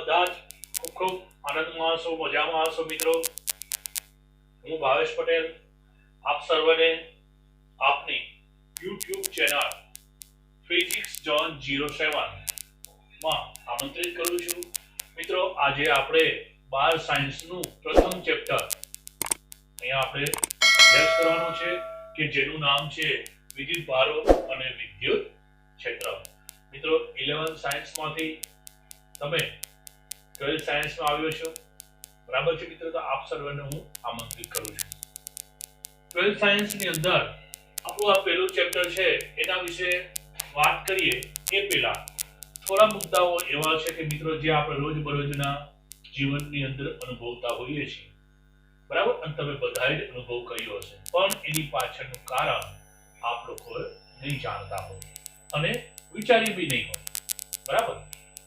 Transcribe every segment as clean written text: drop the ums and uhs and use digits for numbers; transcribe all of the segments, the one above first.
બધા જ ખૂબ ખૂબ આનંદમાં હશો, મજામાં હશો મિત્રો। હું ભાવેશ પટેલ આપ સર્વને આપની YouTube ચેનલ ફિઝિક્સ ઝોન 07 માં આમંત્રિત કરું છું। મિત્રો આજે આપણે 12 સાયન્સનું પ્રથમ ચેપ્ટર અહીંયા આપણે અભ્યાસ કરવાનો છે કે જેનું નામ છે વિદ્યુત ભારો અને વિદ્યુત ક્ષેત્ર। મિત્રો 11 સાયન્સમાંથી તમે 12 સાયન્સમાં આવ્યો છો, બરાબર છે મિત્રો? તો આપ સર્વને હું આમંત્રિત કરું છું। 12 સાયન્સની અંદર આપણું આ પહેલું ચેપ્ટર છે, એના વિશે વાત કરીએ એ પહેલા થોડા મુદ્દાઓ એવા છે કે મિત્રો જે આપણે રોજબરોજના જીવનની અંદર અનુભવતા હોઈએ છીએ, બરાબર? અને તમે બધાએ જ અનુભવ કર્યો હશે, પણ એની પાછળનું કારણ આપ લોકો નહીં જાણતા હોય અને વિચારી બી નહીં હોય, બરાબર?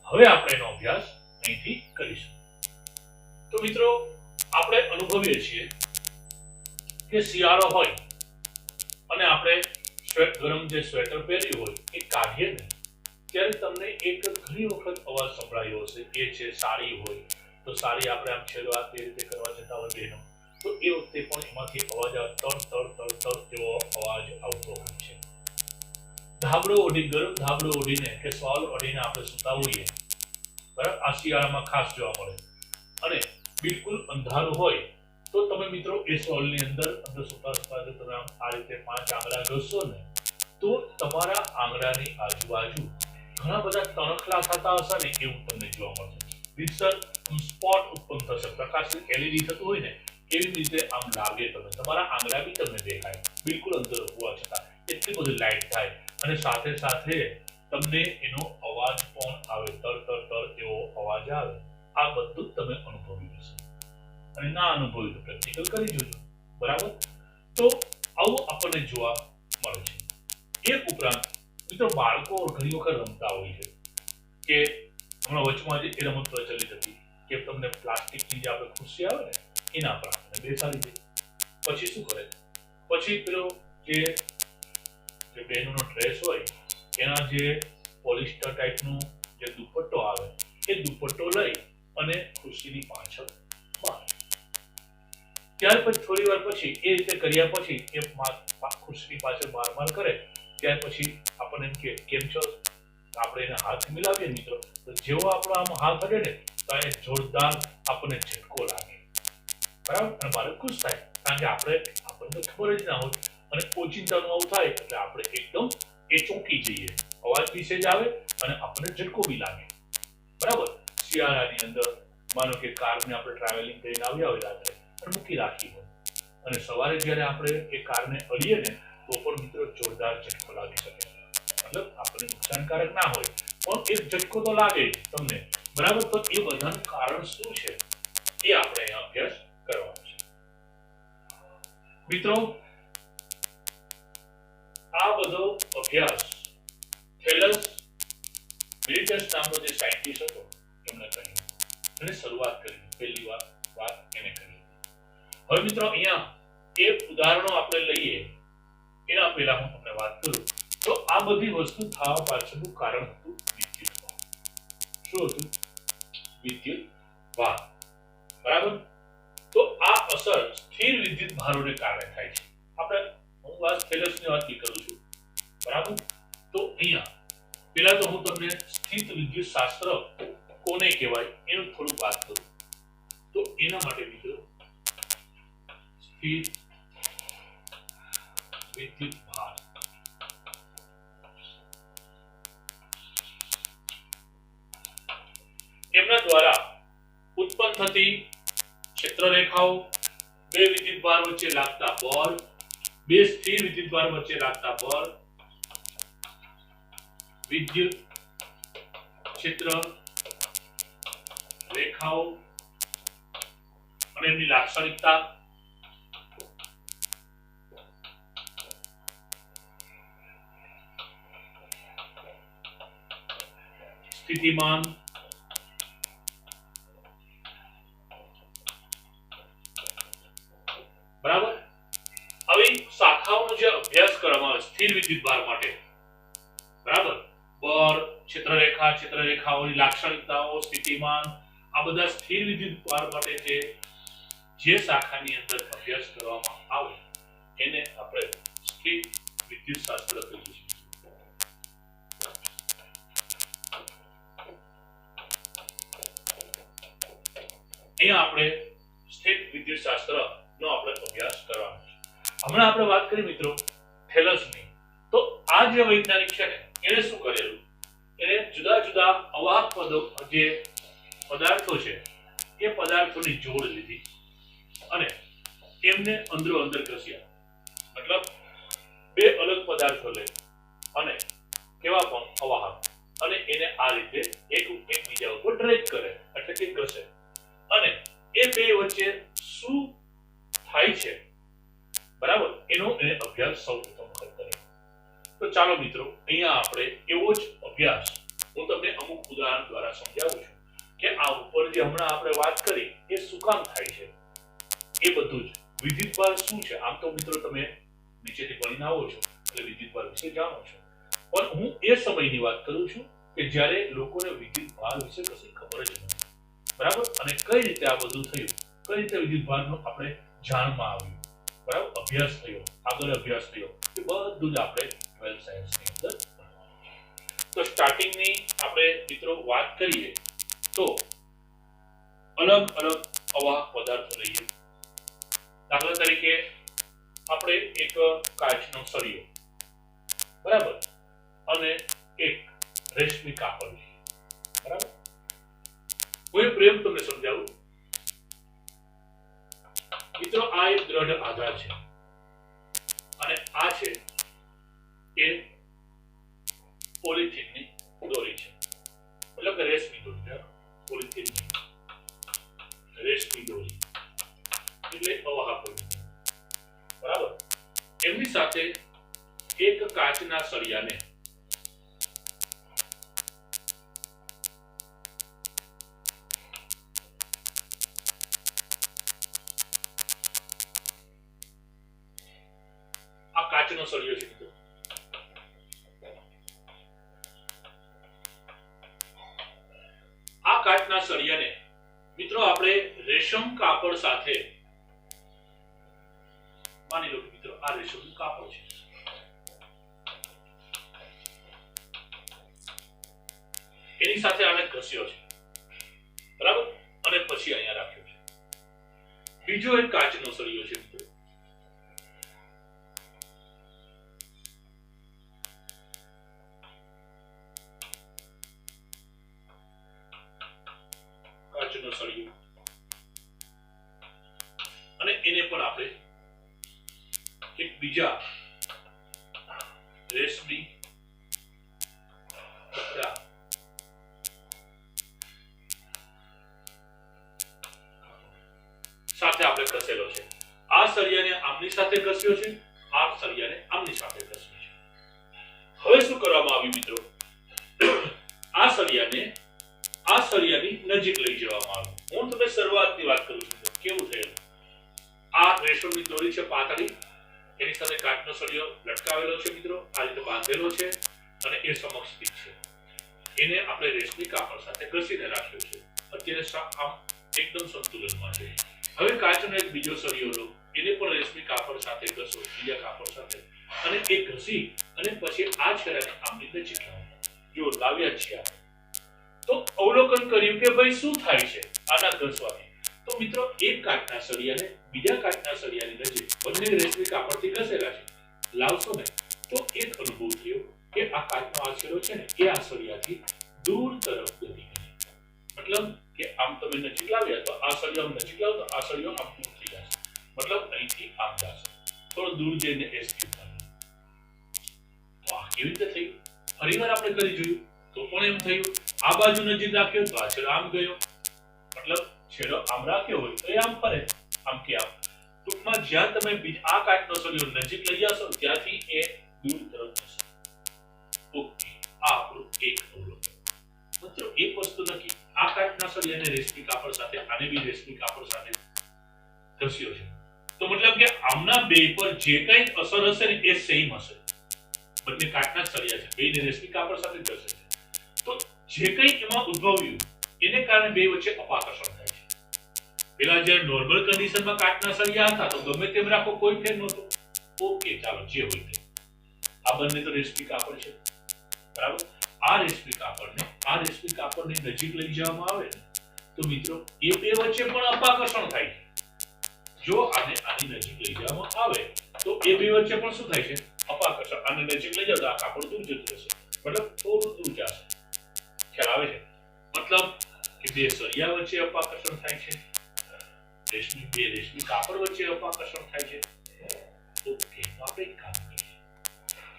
હવે આપણે એનો અભ્યાસ અહીંથી કરીશું। તો મિત્રો આપણે અનુભવીએ છીએ કે શિયાળો હોય અને આપણે ગરમ જે સ્વેટર પહેર્યું હોય એ કાઢીએ ને ત્યારે તમને એક ઘણી વખત અવાજ સંભળાયો હશે, એ છે સાડી હોય તો સાડી આપણે આમ છેડો આ રીતે કરવા જતા હોય બહેનો, તો એ વખતે પણ એમાંથી અવાજ તડ તડ તડ તડ એવો અવાજ આવતો હોય છે। ધાબળો ઓઢી, ગરમ ધાબળો ઓઢીને કે સ્વાલ ઓઢીને આપણે સૂતા હોઈએ, બરાબર? આ શિયાળામાં ખાસ જોવા મળે। અને બિલકુલ અંધારું હોય તો તમે મિત્રો એ સ્ટોલની અંદર સૂતા જો તમે આ રીતે 5 આંગળા ઘસશો ને તો તમારા આંગળાની આજુબાજુ ઘણા બધા તણખલા થતા હશે ને એવું તમને જોવા મળશે। વિસ્તર સ્પોટ ઉત્પન્ન થશે, પ્રકાશ LED થતું હોય ને એવી રીતે આમ લાગે, તમારા આંગળા બી તમને દેખાય બિલકુલ અંદર હોવા છતાં, એટલી બધી લાઈટ થાય અને સાથે સાથે તમને એનો અવાજ પણ આવે, તર તર તર એવો અવાજ આવે। આ બધું તમે અનુભવ્યું હશે અને ના અનુભવ્યું તો પ્રેક્ટિકલ કરી જોજો, બરાબર? તો આવું આપણને જોવા મળે છે। એ ઉપરાંત મિત્રો બાળકો ઘણી વખત રમતા હોય છે કે હમણાં વચમાં જે એ રમત પ્રચલિત હતી કે તમને પ્લાસ્ટિકની જે આપણે ખુરશી આવે ને એના પર આપણે બેસાડી દે, પછી શું કરે, પછી પેલો જે બહેનોનો ડ્રેસ હોય એના જે પોલિસ્ટર ટાઈપનું જે દુપટ્ટો આવે એ દુપટ્ટો લઈ અને ખુરશીની પાછળ મારે, ત્યાર પછી થોડી વાર પછી એ રીતે કર્યા પછી એ ખુરશીની પાછળ માર કરે, ત્યાર પછી આપણને એમ કે કેમ છો, આપણે એને હાથ મિલાવીએ મિત્રો, તો જેવો આપણો આમ હાથ અડે ને તો એ જોરદાર આપણને ઝટકો લાગે, બરાબર? અને બાળક ખુશ થાય, કારણ કે આપણને તો ખબર જ ના હોય અને ઓચિંતાનું આવું થાય એટલે આપણે એકદમ એ ચોંકી જઈએ, અવાજ વિશે જ આવે અને આપણને ઝટકો બી લાગે, બરાબર? શિયાળાની અંદર માનો કે કારને આપણે ટ્રાવેલિંગ કરીને આવ્યા હોય રાત્રે અને મૂકી રાખી હોય અને સવારે જ્યારે આપણે એ કારને અડીએ ને તો પણ મિત્રો જોરદાર ઝટકો લાગી શકે, મતલબ આપણને નુકસાનકારક ના હોય પણ એક ઝટકો તો લાગે જ તમને, બરાબર? તો એ બધાનું કારણ શું છે એ આપણે અહીંયા અભ્યાસ કરવાનો છે। મિત્રો આ બધો અભ્યાસ થેલસ મેડિટસ નામનો જે સાયન્ટિસ્ટ હતો એમણે કર્યો અને શરૂઆત કરી, પહેલી વાત એને કરી। હવે મિત્રો અહીંયા એક ઉદાહરણો આપણે લઈએ એના પહેલા હું તમને વાત કરું તો આ બધી વસ્તુ થવા પાછળનું કારણ હતું વિદ્યુત ભાર। શું હતું? વિદ્યુત ભાર, બરાબર? તો આ અસર સ્થિર વિદ્યુત ભારોને કારણે થાય છે। હું થેલસની વાત કરું છું, બરાબર? તો અહીંયા પહેલા તો હું તમને સ્થિત વિદ્યુત શાસ્ત્ર કોને કહેવાય એનું થોડું વાત કરું તો એના માટે મિત્રો સ્થિર વિદ્યુત ભાર એમના દ્વારા ઉત્પન્ન થતી ક્ષેત્ર રેખાઓ, બે વિદ્યુત ભાર વચ્ચે લાગતા બળ, બે સ્થિર વિદ્યુત ભાર વચ્ચે લાગતા બળ, વિદ્યુત ક્ષેત્ર રેખાઓ અને એમની લાક્ષણિકતા, સ્થિતિમાન, બરાબર? આવી શાખાઓનો જે અભ્યાસ કરવામાં આવે સ્થિર વિદ્યુત ભાર માટે, બરાબર? બળ, ચિત્રરેખાઓની લાક્ષણિકતાઓ, સ્થિતિમાન, આ બધા સ્થિર વિદ્યુત ભાર માટે જે શાખાની અંદર અભ્યાસ કરવામાં આવે એને આપણે સ્થિર વિદ્યુત શાસ્ત્ર કહીએ છીએ. અહીંયા આપણે સ્થિર વિદ્યુત શાસ્ત્ર નો આપણે અભ્યાસ કરવાનો છે. હમણાં આપણે વાત કરી મિત્રો થેલસની. તો આ જે વૈજ્ઞાનિક છે ને એને શું કરેલું, એને જુદા જુદા અવાહક જે પદાર્થો છે એ પદાર્થોની જોડ લીધી અને એમને અંદરો અંદર ઘસ્યા. મતલબ બે અલગ પદાર્થો લે અને કેવા પણ અવાહક અને એને આ રીતે એકબીજા ઉપર ડ્રેગ કરે એટલે કે ઘસે અને એ બે વચ્ચે શું થાય છે બરાબર એનો એને અભ્યાસ સૌપ્રથમ વખત કર્યો. તો ચાલો મિત્રો અહીંયા આપણે એવો જ અભ્યાસ હું તમને અમુક ઉદાહરણ દ્વારા સમજાવું છું કે આ ઉપર જે હમણાં આપણે વાત કરી એ શું કામ થાય છે એ બધું જ. વિદ્યુતભાર શું છે આમ તો મિત્રો તમે નીચેથી ભણીને આવો છો એટલે વિદ્યુતભાર વિશે જાણો છો, પણ હું એ સમયની વાત કરું છું કે જ્યારે લોકોને વિદ્યુતભાર વિશે કશી ખબર જ નથી બરાબર, અને કઈ રીતે આ બધું થયું, કઈ રીતે વિદ્યુતભારનું આપણે જાણમાં આવ્યું બરાબર, અભ્યાસ થયો, આગળ અભ્યાસ થયો, એ બધું જ આપણે 12th સાયન્સની અંદર. તો સ્ટાર્ટિંગની આપણે મિત્રો વાત કરીએ તો અલગ અલગ અવાહક પદાર્થો લઈએ. દાખલા તરીકે આપણે એક કાચનો સળિયો બરાબર અને એક રેશમી કાપડ લઈએ બરાબર. કોઈ પ્રયોગ તમને સમજાવું મિત્રો. આ એક દ્રઢ આધાર છે અને આ છે એ પોલિથીનની દોરી છે, મતલબ કે રેશમી દોરી, પોલિથીનની રેશમી દોરી એટલે અવાહક બરાબર. એમની સાથે એક કાચના સળિયાને કાચનો સળિયો છે મિત્રો. આ કાચના સળિયાને મિત્રો આપણે રેશમ કાપડ સાથે માની લો મિત્રો આ રેશમનું કાપડ છે, એની સાથે આને ઘસ્યો છે બરાબર અને પછી અહીંયા રાખ્યો છે. બીજો એક કાચનો સળિયો છે મિત્રો. અને એને પણ આપણે એક બીજા રેશમી કપડા સાથે આપણે ઘસેલો છે. આ સળિયાને આમની સાથે ઘસ્યો છે, આ સળિયાને આમની સાથે ઘસ્યો છે. હવે શું કરવામાં આવ્યું મિત્રો, આ સળિયાની નજીક લઈ જવામાં આવ્યું. હું તમને શરૂઆતની વાત કરું છું કેવું થયેલું. આ રેશમની દોરી છે પાતળી, એની સાથે કાચનો સળિયો લટકાવેલો છે મિત્રો, આ રીતે બાંધેલો છે અને એ સમક્ષ સ્થિત છે. એને આપણે રેશમી કાપડ સાથે ઘસીને રાખ્યો છે. અત્યારે આમ એકદમ સંતુલનમાં છે. હવે કાચનો એક બીજો સળિયો લો, એને પણ રેશમી કાપડ સાથે ઘસો, બીજા કાપડ સાથે, અને એ ઘસી અને પછી આ છેડાને આમની નજીક લાવો. જો લાવ્યા છીએ તો અવલોકન કર્યું કે ભાઈ શું થાય છે આના ઘસવાથી. તો મિત્રો એક કાચના સળિયાને બીજા કાચના સળિયાની નજીક બંને રેશમી કાપડથી ઘસેલા છે, લાવશો ને તો એક અનુભવ થયો કે આ કાચનો આ છેડો છે ને એ આ સળિયાથી દૂર તરફ ગતિ કરે. મતલબ કે આમ તમે નજીક લાવ્યા તો આ સળિયો નજીક લાવો તો આ સળિયો આમ દૂર થઈ જશે, મતલબ અહીંથી આમ જશે, થોડો દૂર જઈને એ સ્થિત થશે. તો આ કેવી રીતે થયું? ફરીવાર આપણે કરી જોયું તો પણ એમ થયું. આ બાજુ નજીક રાખ્યો તો આ છેડો આમ ગયો, મતલબ છેડો આમ રાખ્યો હોય તો એ આમ ફરે, આમ કે આમ. ટૂંકમાં જ્યાં તમે આ કાચનો સળિયો નજીક લઈ જશો ત્યાંથી એ દૂર તરફ જશે. ઓકે, આ આપણું એક અવલોકન. મિત્રો એક વસ્તુ નક્કી, આ કાચના સળિયાને રેશમી કાપડ સાથે, આને બી રેશમી કાપડ સાથે ઘસ્યો છે, તો મતલબ કે આમના બે પર જે કઈ અસર હશે ને એ સેમ હશે. બંને કાચના સળિયા છે, બેને રેશમી કાપડ સાથે ઘસે છે. તો જે કંઈ એમાં ઉદ્ભવ્યું એને કારણે બે વચ્ચે અપાકર્ષણ થાય છે. પેલા જે નોર્મલ કન્ડિશનમાં કાચના સળિયા હતા તો ગમે તેમ રાખો કોઈ ફેર નહોતો. ઓકે, ચાલો જે હોય તે. આ બંને તો રેશમી કાપડ છે, બરાબર. આ રેશમી કાપડને નજીક લઈ જવામાં આવે ને તો મિત્રો એ બે વચ્ચે પણ અપાકર્ષણ થાય છે. જો આને આની નજીક લઈ જવામાં આવે તો એ બે વચ્ચે પણ શું થાય છે? અપાકર્ષણ. આને નજીક લઈ જાવ તો આ કાપડ દૂર જતું રહેશે, મતલબ થોડું દૂર જશે. ખ્યાલ આવે છે? મતલબ કે બે સળિયા વચ્ચે અપાકર્ષણ થાય છે, રેશમી કાપડ વચ્ચે અપાકર્ષણ થાય છે. ઓકે, તો આપણે એક કામ કરીએ,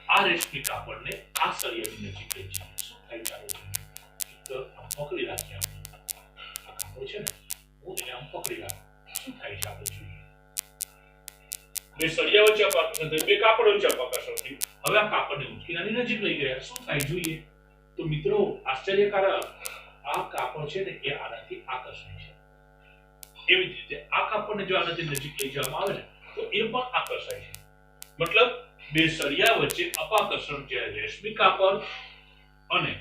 આ રેશમી કાપડને આ સળિયાની નજીક લઈ જઈએ. શું થાય? ચાલો તો આમ પકડી રાખીએ. આપણે આ કાપડ છે ને, હું એને આમ પકડી રાખું. શું થાય છે આપણે જોઈએ. બે સળિયા વચ્ચે અપાકર્ષણ થયું, બે કાપડ વચ્ચે અપાકર્ષણ થયું. હવે આ કાપડને ઉંચકીને આની નજીક લઈ ગયા. શું થાય જોઈએ. તો મિત્રો આશ્ચર્યકારક, આ કાપડ છે ને એ આનાથી આકર્ષાય છે. એવી રીતે આ કાપડને જો આનાથી નજીક લઈ જવામાં આવે ને તો એ પણ આકર્ષાય છે. મતલબ બે સળિયા વચ્ચે અપાકર્ષણ, જે રેશમી કાપડ અને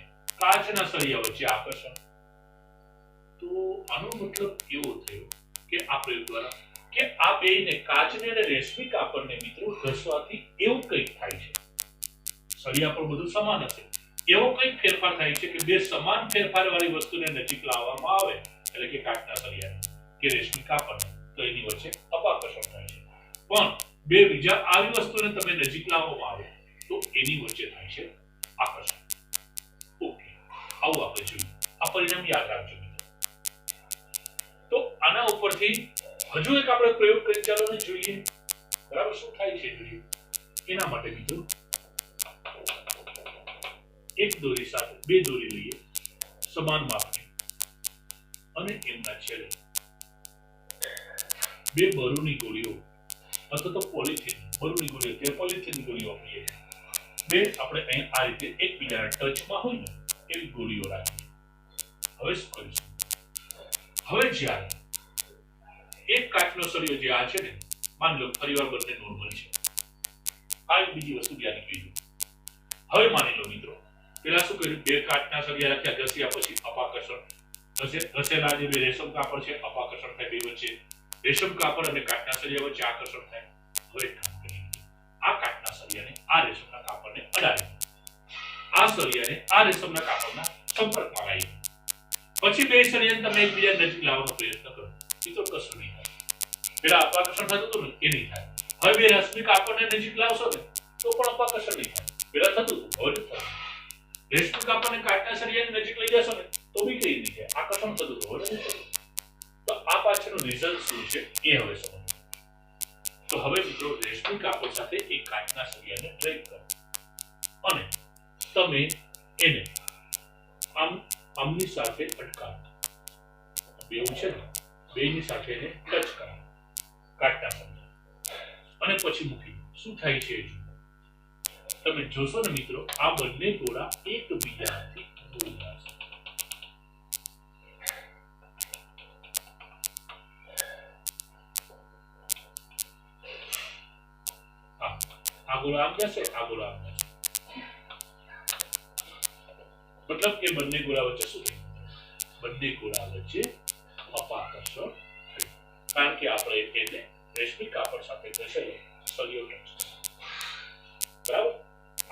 કાચના સળિયા વચ્ચે આકર્ષણ. તો આનો મતલબ એવો થયો કે આ પ્રયોગ દ્વારા કે આ બેને, કાચને અને રેશમી કાપડને મિત્રો ઘસવાથી એવું કંઈક થાય છે. સળિયા પણ બધું સમાન હશે, એવો કંઈક ફેરફાર થાય છે કે બે સમાન ફેરફાર વાળી વસ્તુને નજીક લાવવામાં આવે, એટલે કે કાચના સળિયાને કે રેશમી કાપડને, તો એની વચ્ચે અપાકર્ષણ થાય છે. પણ બે બીજા આવી વસ્તુને તમે નજીક લાવવામાં આવે તો એની વચ્ચે થાય છે આકર્ષણ. ઓકે, આવું આપણે જોયું. આ પરિણામ યાદ રાખજો મિત્રો. તો આના ઉપરથી હજુ એક આપણે પ્રયોગ કરી ચાલો ને જોઈએ, બરાબર. શું થાય છે જોઈએ. એના માટે મિત્રો એક દોરી સાથે બે દોરી લઈએ સમાન માપની, અને એમના છેડે બે બરૂની ગોળીઓ અથવા તો પોલિથીન, બરૂની ગોળીઓ કે પોલિથીનની ગોળીઓ વાપરીએ. બે આપણે અહીં આ રીતે એકબીજાના ટચમાં હોય ને એવી ગોળીઓ રાખીએ. હવે શું કરીશું? હવે જ્યારે એક કાચનો સળિયો જે આ છે ને, માની લો ફરીવાર બંને નોર્મલ છે. આ એક બીજી વસ્તુ ધ્યાન રાખજો. હવે માની લો મિત્રો પેલા શું કર્યું, બે કાચના સળિયા રાખ્યા, ઘસ્યા પછી અપાકર્ષણ. ઘસેલા જે બે રેશમ કાપડ છે, અપાકર્ષણ થાય બે વચ્ચે. રેશમ કાપડ અને કાચના સળિયા વચ્ચે આકર્ષણ થાય. હવે કામ કરીએ, આ કાચના સળિયાને આ રેશમના કાપડને અડાડી, આ સળિયાને આ રેશમના કાપડના સંપર્કમાં લાવી, પછી બે સળિયાને તમે એકબીજા નજીક લાવવાનો પ્રયત્ન કરો. મિત્રો કશું નહીં થાય. પેલા અપાકર્ષણ થતું હતું ને એ નહીં થાય. હવે બે રેશમી કાપડને નજીક લાવશો ને તો પણ અપાકર્ષણ નહીં થાય. પેલા થતું હતું, હવે નથી થતું. રેશમી કાપડને કાચના સળિયાની નજીક લઈ જશો ને તો બી કઈ નહીં થાય. આકર્ષણ થતું હતું, હવે નથી થતું. તો આ પાછળનું રિઝલ્ટ શું છે એ હવે સમજો. તો હવે મિત્રો રેશમી કાપડ સાથે એક કાચના સળિયાને ડ્રેગ કરો અને તમે એને આમની સાથે અટકાવો. બેવું છે ને, બેની સાથે એને ટચ કરો કાચના સળિયા, અને પછી મૂકી. શું થાય છે તમે જોશો ને મિત્રો, આ બંને ગોળા એકબીજાથી દૂર જશે. આ ગોળા આમ જશે, આ ગોળા આમ જશે. મતલબ કે બંને ગોળા વચ્ચે શું થયું? બંને ગોળા વચ્ચે અપાકર્ષણ થયું, કારણ કે આપણે એને રેશમી કાપડ સાથે ઘસેલો સળિયો ટચ કર્યો. બરાબર.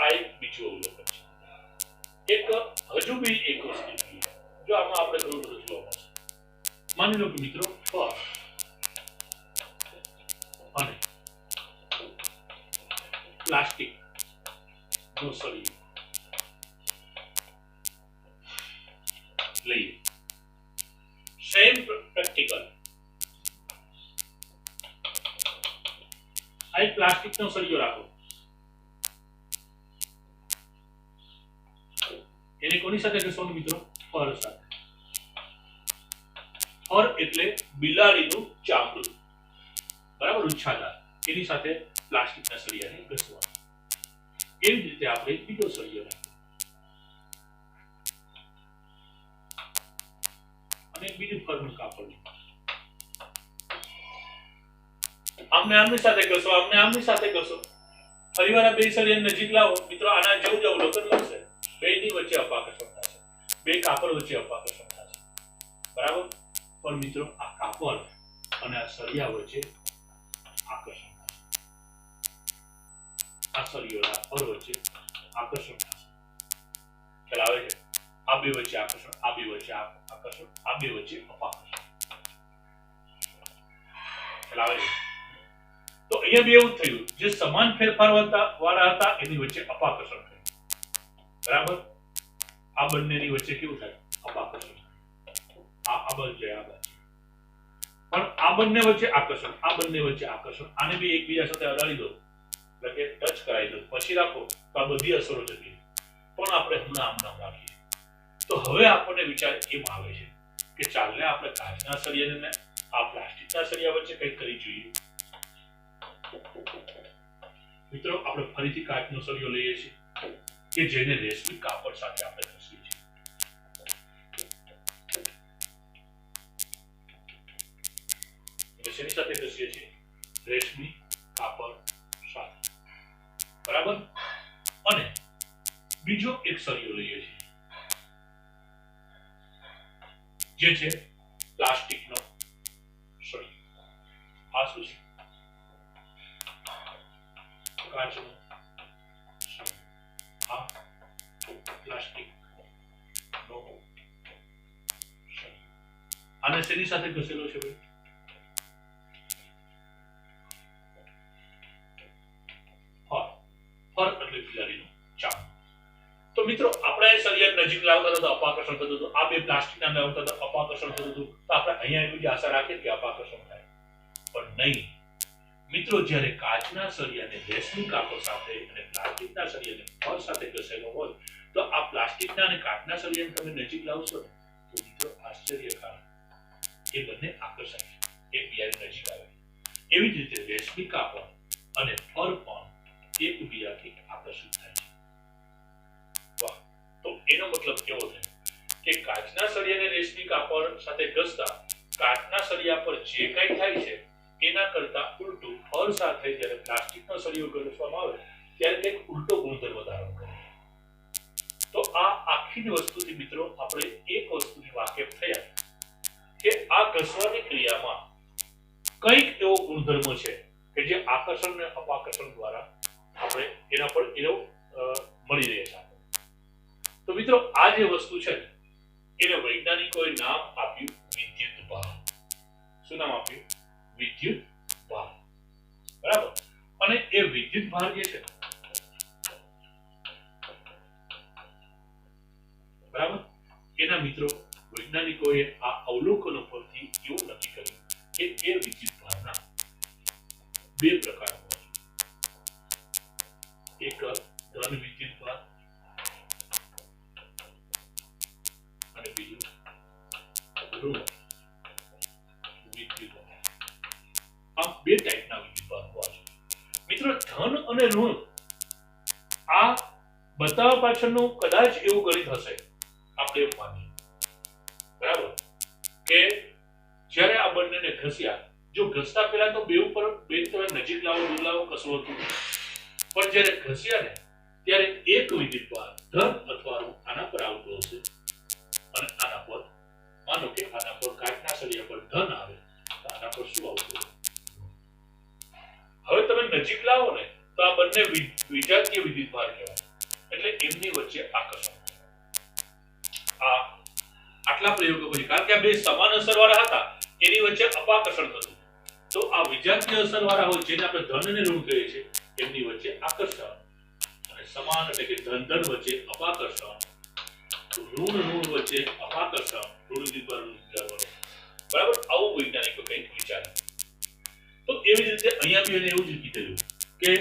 આ એક બીજું અવલોકન છે. એક હજુ બી એક વસ્તુ જોઈએ. જો આમાં આપણે ઘણું બધું જોવા મળશે. માની લો કે મિત્રો ફળ અને પ્લાસ્ટિક નો સળિયો લઈએ. Same practical. આ એક પ્લાસ્ટિક નો સળિયો રાખો. એને કોની સાથે ઘસવાનું મિત્રો? ફર સાથે. ફર એટલે બિલાડીનું ચામડું, બરાબર, ઉછાદાર. એની સાથે પ્લાસ્ટિકના સળિયાને ઘસવાનું. એવી જ રીતે આપણે બીજો સળિયો રાખીએ અને બીજું ફરનું કાપડ આમને આમની સાથે ઘસો, આમને આમની સાથે ઘસો. ફરીવાર આ બે સળિયાને નજીક લાવો મિત્રો. આના જેવું જ અવલોકન લાગશે. બેની વચ્ચે અપાકર્ષણ થશે. બે કાપડ વચ્ચે અપાકર્ષણ થશે, બરાબર. પણ મિત્રો આ કાપડ અને આ સળિયા વચ્ચે આકર્ષણ થશે, આ સળિયા ફર વચ્ચે આકર્ષણ થશે. ખ્યાલ આવે છે? આ બે વચ્ચે આકર્ષણ, આ બે વચ્ચે આકર્ષણ, આ બે વચ્ચે અપાકર્ષણ. ખ્યાલ આવે છે? તો અહીંયા બે એવું થયું, જે સમાન ફેરફાર વાળા હતા એની વચ્ચે અપાકર્ષણ થયું, બરાબર. આ બંનેની વચ્ચે કેવું થાય? અપાકર્ષણ. આ બંને આ બંને પણ આ બંને વચ્ચે આકર્ષણ, આ બંને વચ્ચે આકર્ષણ. આને બી એકબીજા સાથે અડાડી દો, એટલે કે ટચ કરાવી દો, પછી રાખો તો આ બધી અસરો જતી. પણ આપણે હમણાં આમ નામ રાખીએ તો હવે આપણને વિચાર એમ આવે છે કે ચાલને આપણે કાચના સળિયાને આ પ્લાસ્ટિકના સળિયા વચ્ચે કંઈક કરી જોઈએ. મિત્રો આપણે ફરીથી કાચનો સળિયો લઈએ છીએ કે જેને રેશમી કાપડ સાથે આપણે ઘસીએ છીએ. શેની સાથે ઘસીએ છીએ? રેશમી કાપડ સાથે, બરાબર. અને બીજો એક સળિયો લઈએ છીએ જે છે પ્લાસ્ટિકનો સળિયો. આ શું છે? કાચનો સળિયો. આ પ્લાસ્ટિકનો સળિયો. આને શેની સાથે ઘસેલો છે ભાઈ? ફર એટલે બિલાડીનું ચામડું. તો મિત્રો આપણે સળિયા નજીક લાવતા હતા અપાકર્ષણ થતું હતું, આ બે પ્લાસ્ટિકના લાવતા હતા અપાકર્ષણ થતું હતું. તો આપણે અહીંયા એવી આશા રાખીએ કે અપાકર્ષણ થાય, પણ નહીં. મિત્રો જ્યારે કાચના સળિયાને રેશમી કાપડ સાથે અને પ્લાસ્ટિકના સળિયાને ફર સાથે ઘસેલો હોય તો આ પ્લાસ્ટિકના અને કાચના સળિયાને તમે નજીક લાવશો ને તો મિત્રો આશ્ચર્યકાર એ બંને આકર્ષાય છે, એકબીજાની નજીક આવે. એવી જ રીતે રેશમી કાપડ અને ફર પણ એકબીજાથી આકર્ષિત થાય છે. વાહ! તો એનો મતલબ કેવો થયો કે કાચના સળિયાને રેશમી કાપડ સાથે ઘસતા કાચના સળિયા પર જે કંઈ થાય છે એના કરતા ઉલટું ફર સાથે જ્યારે પ્લાસ્ટિકનો સળિયો ઘસવામાં આવે ત્યારે કંઈક ઉલટો ગુણધર્મ ધારણ કરે. તો આ આખી વસ્તુથી મિત્રો આપણે એક વસ્તુની વાકેફ થયા કે આ ઘસવાની ક્રિયામાં કંઈક એવો ગુણધર્મ છે કે જે આકર્ષણ અને અપાકર્ષણ દ્વારા આપણે એના પર એનો મળી રહે છે. તો મિત્રો આ જે વસ્તુ છે એને વૈજ્ઞાનિકોએ નામ આપ્યું વિદ્યુત ભાર. શું નામ આપ્યું? વિદ્યુત ભાર, બરાબર. અને એ વિદ્યુત ભાર જે છે, બરાબર, એના મિત્રો વૈજ્ઞાનિકોએ આ અવલોકનો પરથી એવું નક્કી કર્યું કે એ વિદ્યુત ભારના બે પ્રકાર હોય છે. એક ધન વિદ્યુત ભાર અને બીજું ઋણ વિદ્યુત ભાર. આ બે ટાઈપના વિદ્યુત ભાર હોય છે. મિત્રો ધન અને ઋણ આ બતાવવા પાછળનું કદાચ એવું ગણિત હશે, આપણે એમ માનીએ, બરાબર, કે જ્યારે આ બંનેને ઘસ્યા, જો ઘસતા પહેલા તો બે ઉપર બે તમે નજીક લાવો દૂર લાવો કશું હતું, પણ જ્યારે ઘસ્યા ને ત્યારે એક વિદ્યુત ભાર ધન અથવા ઋણ આના પર આવતો હશે અને આના પર, માનો કે આના પર કાચના સળિયા પર ધન આવે તો આના પર શું આવતું? હવે તમે નજીક લાવો ને તો આ બંને વિજાતીય વિદ્યુત ભાર કહેવાય, એટલે એમની વચ્ચે આકર્ષણ. આ આટલા પ્રયોગો પછી, કારણ કે આ બે સમાન અસરવાળા હતા એની વચ્ચે અપાકર્ષણ થતું, તો આ વિજાતીય અસરવાળા હોય જેને આપણે ધન અને ઋણ કહીએ છીએ એમની વચ્ચે આકર્ષણ, અને સમાન એટલે કે ધન ધન વચ્ચે અપાકર્ષણ, ઋણ ઋણ વચ્ચે અપાકર્ષણ, ઋણ વિદ્યુત ભાર બરાબર. આવું વૈજ્ઞાનિકો કંઈક વિચારે. તો એવી રીતે અહીંયા બી એવું જ કીધેલું કે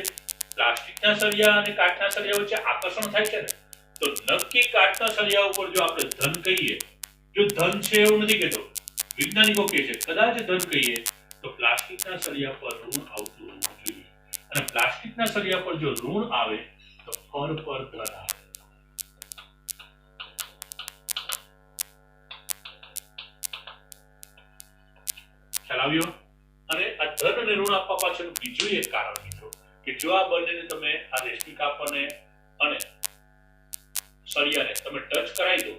પ્લાસ્ટિકના સળિયા અને કાચના સળિયા વચ્ચે આકર્ષણ થાય છે ને, તો નક્કી કાચના સળિયા ઉપર જો આપણે ધન કહીએ, જો ધન છે એવું નથી કહેતો, વૈજ્ઞાનિકો કહે છે કદાચ ધન કહીએ તો પ્લાસ્ટિકના સળિયા પર ઋણ આવતું હોવું જોઈએ, અને પ્લાસ્ટિકના સળિયા પર જો ઋણ આવે તો ફર પર ધન આવે. ખ્યાલ આવ્યો? અને આ ધન અને ઋણ આપવા પાછળનું બીજું એક કારણ મિત્રો કે જો આ બંનેને તમે આ રેશમી કાપડને અને સળિયાને તમે ટચ કરાવી દો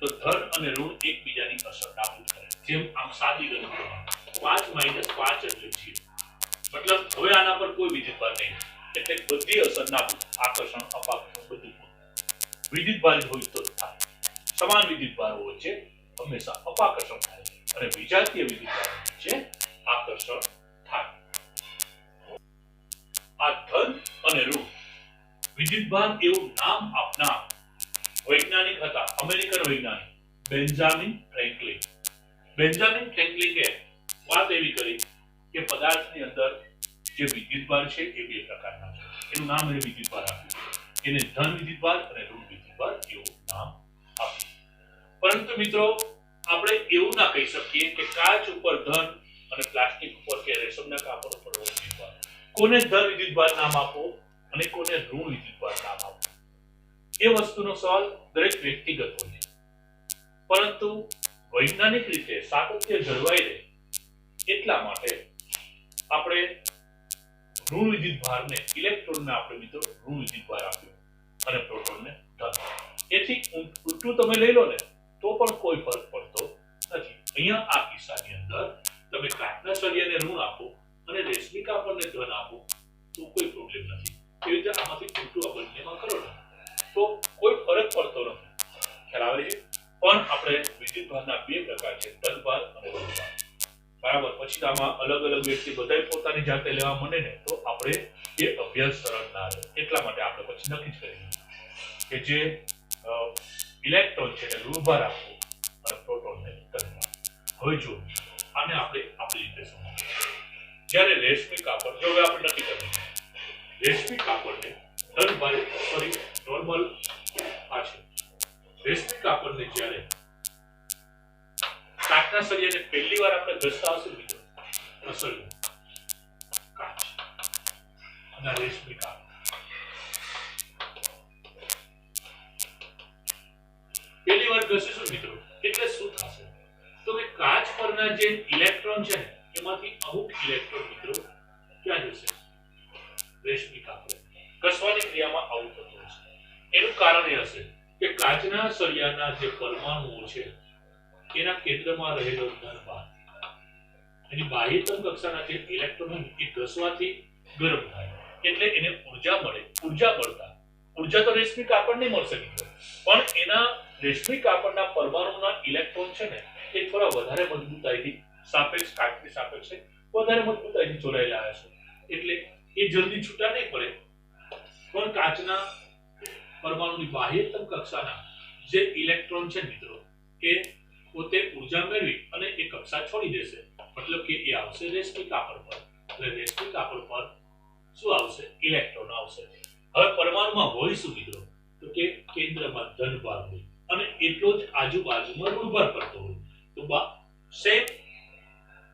તો ધન અને ઋણ એકબીજાની અસર નાબૂદ કરે. જેમ આમ સાદી ગણતરીમાં 5 - 5 એટલે 0. મતલબ હવે આના પર કોઈ વિદ્યુતભાર નહીં, એટલે બધી અસર નાબૂદ. આકર્ષણ, અપાકર્ષણ બધું વિદ્યુતભાર હોય તો થાય. સમાન વિદ્યુતભાર વચ્ચે હંમેશા અપાકર્ષણ થાય અને વિજાતીય વિદ્યુતભાર વચ્ચે આકર્ષણ થાય. આ ધન અને ઋણ વિદ્યુતભાર એવું નામ આપનાર વૈજ્ઞાનિક હતા અમેરિકન વૈજ્ઞાનિક બેન્જામિન ફ્રેન્કલિન. બેન્જામિન ફ્રેન્કલિને વાત એવી કરી કે પદાર્થની અંદર જે વિદ્યુતભાર છે એ બે પ્રકારના છે. એનું નામ એને વિદ્યુતભાર આપ્યું. એને ધન વિદ્યુતભાર અને ઋણ વિદ્યુતભાર એવું નામ આપ્યું. પરંતુ મિત્રો આપણે એવું ના કહી શકીએ કે કાચ ઉપર ધન અને પ્લાસ્ટિક ઉપર કે રેશમના કાપડ ઉપર ઋણ વિદ્યુતભાર. કોને ધન વિદ્યુતભાર નામ આપો અને કોને ઋણ વિદ્યુતભાર નામ આપો, એ વસ્તુનો સવાલ દરેક વ્યક્તિગત હોય છે. પરંતુ વૈજ્ઞાનિક રીતે સાતત્ય જળવાઈ રહે એટલા માટે આપણે ઋણ વિદ્યુતભારને ઇલેક્ટ્રોનને આપણે મિત્રો ઋણ વિદ્યુતભાર આપ્યો અને પ્રોટોનને ધન. એથી ઉલટું તમે લઈ લો ને તો પણ કોઈ ફરક પડતો નથી. અહીંયા આ કિસ્સાની અંદર તમે કાચના સળિયાને ઋણ આપો અને રેશમી કાપડને ધન આપો તો કોઈ પ્રોબ્લેમ નથી. એવી રીતે આમાંથી ઉલટું આ બંનેમાં કરો ને તો કોઈ ફરક પડતો નથી. ખ્યાલ આવે છે? પણ આપણે વિદ્યુતભારના બે પ્રકાર છે, ધનભાર અને ઋણભાર. બરાબર? પછી આમાં અલગ અલગ વ્યક્તિ બધાય પોતાની જાતે લેવા માંડે ને તો આપણે એ અભ્યાસ સરળ ના રહે. એટલા માટે આપણે પછી નક્કી જ કરી કે જે ઇલેક્ટ્રોન છે એને ઋણભાર આપવો અને પ્રોટોનને ધનભાર. હવે જો આને આપણે આપણી રીતે સમજીએ. જ્યારે રેશમી કાપડ, જો હવે આપણે નક્કી કરીએ રેશમી કાપડને ધનભાર, સોરી નોર્મલ આ છે. રેશમી કાપડને જ્યારે કાચના સળિયાને પહેલી વાર આપણે ઘસતા હશે મિત્રો, અસલ કાચ અને રેશમી કાપડ પહેલી વાર ઘસીશું મિત્રો એટલે શું થશે તો કે કાચ પરના જે ઇલેક્ટ્રોન છે ને એમાંથી અમુક ઇલેક્ટ્રોન મિત્રો ક્યાં જશે? રેશમી કાપડ. ઘસવાની ક્રિયામાં આવું થતું હશે. એનું કારણ એ હશે કે કાચના સળિયાના જે પરમાણુઓ છે એના કેન્દ્રમાં રહેલો ધનભાર એની બાહ્યતમ કક્ષાના જે ઇલેક્ટ્રોન એ ઘસવાથી ગરમ થાય એટલે એને ઉર્જા મળે. ઉર્જા મળતા ઉર્જા તો રેશમી કાપડને મળશે મિત્રો, પણ એના રેશમી કાપડના પરમાણુના ઇલેક્ટ્રોન છે ને એ થોડા વધારે મજબૂતાઈથી સાપેક્ષ કાચની સાપેક્ષે વધારે મજબૂતાઈથી જોડાયેલા છે એટલે એ જલ્દી છૂટા નહીં પડે. પણ કાચના પરમાણુની બાહ્યતમ કક્ષાના જે ઇલેક્ટ્રોન છે મિત્રો એ પોતે ઉર્જા મેળવી અને એ કક્ષા છોડી દેશે. મતલબ કે એ આવશે રેશમી કાપડ પર. એટલે રેશમી કાપડ પર શું આવશે? ઇલેક્ટ્રોન આવશે. હવે પરમાણુમાં હોય શું મિત્રો તો કે કેન્દ્રમાં ધનભાર હોય અને એટલો જ આજુબાજુમાં ઋણભાર કરતો હોય. તો સેમ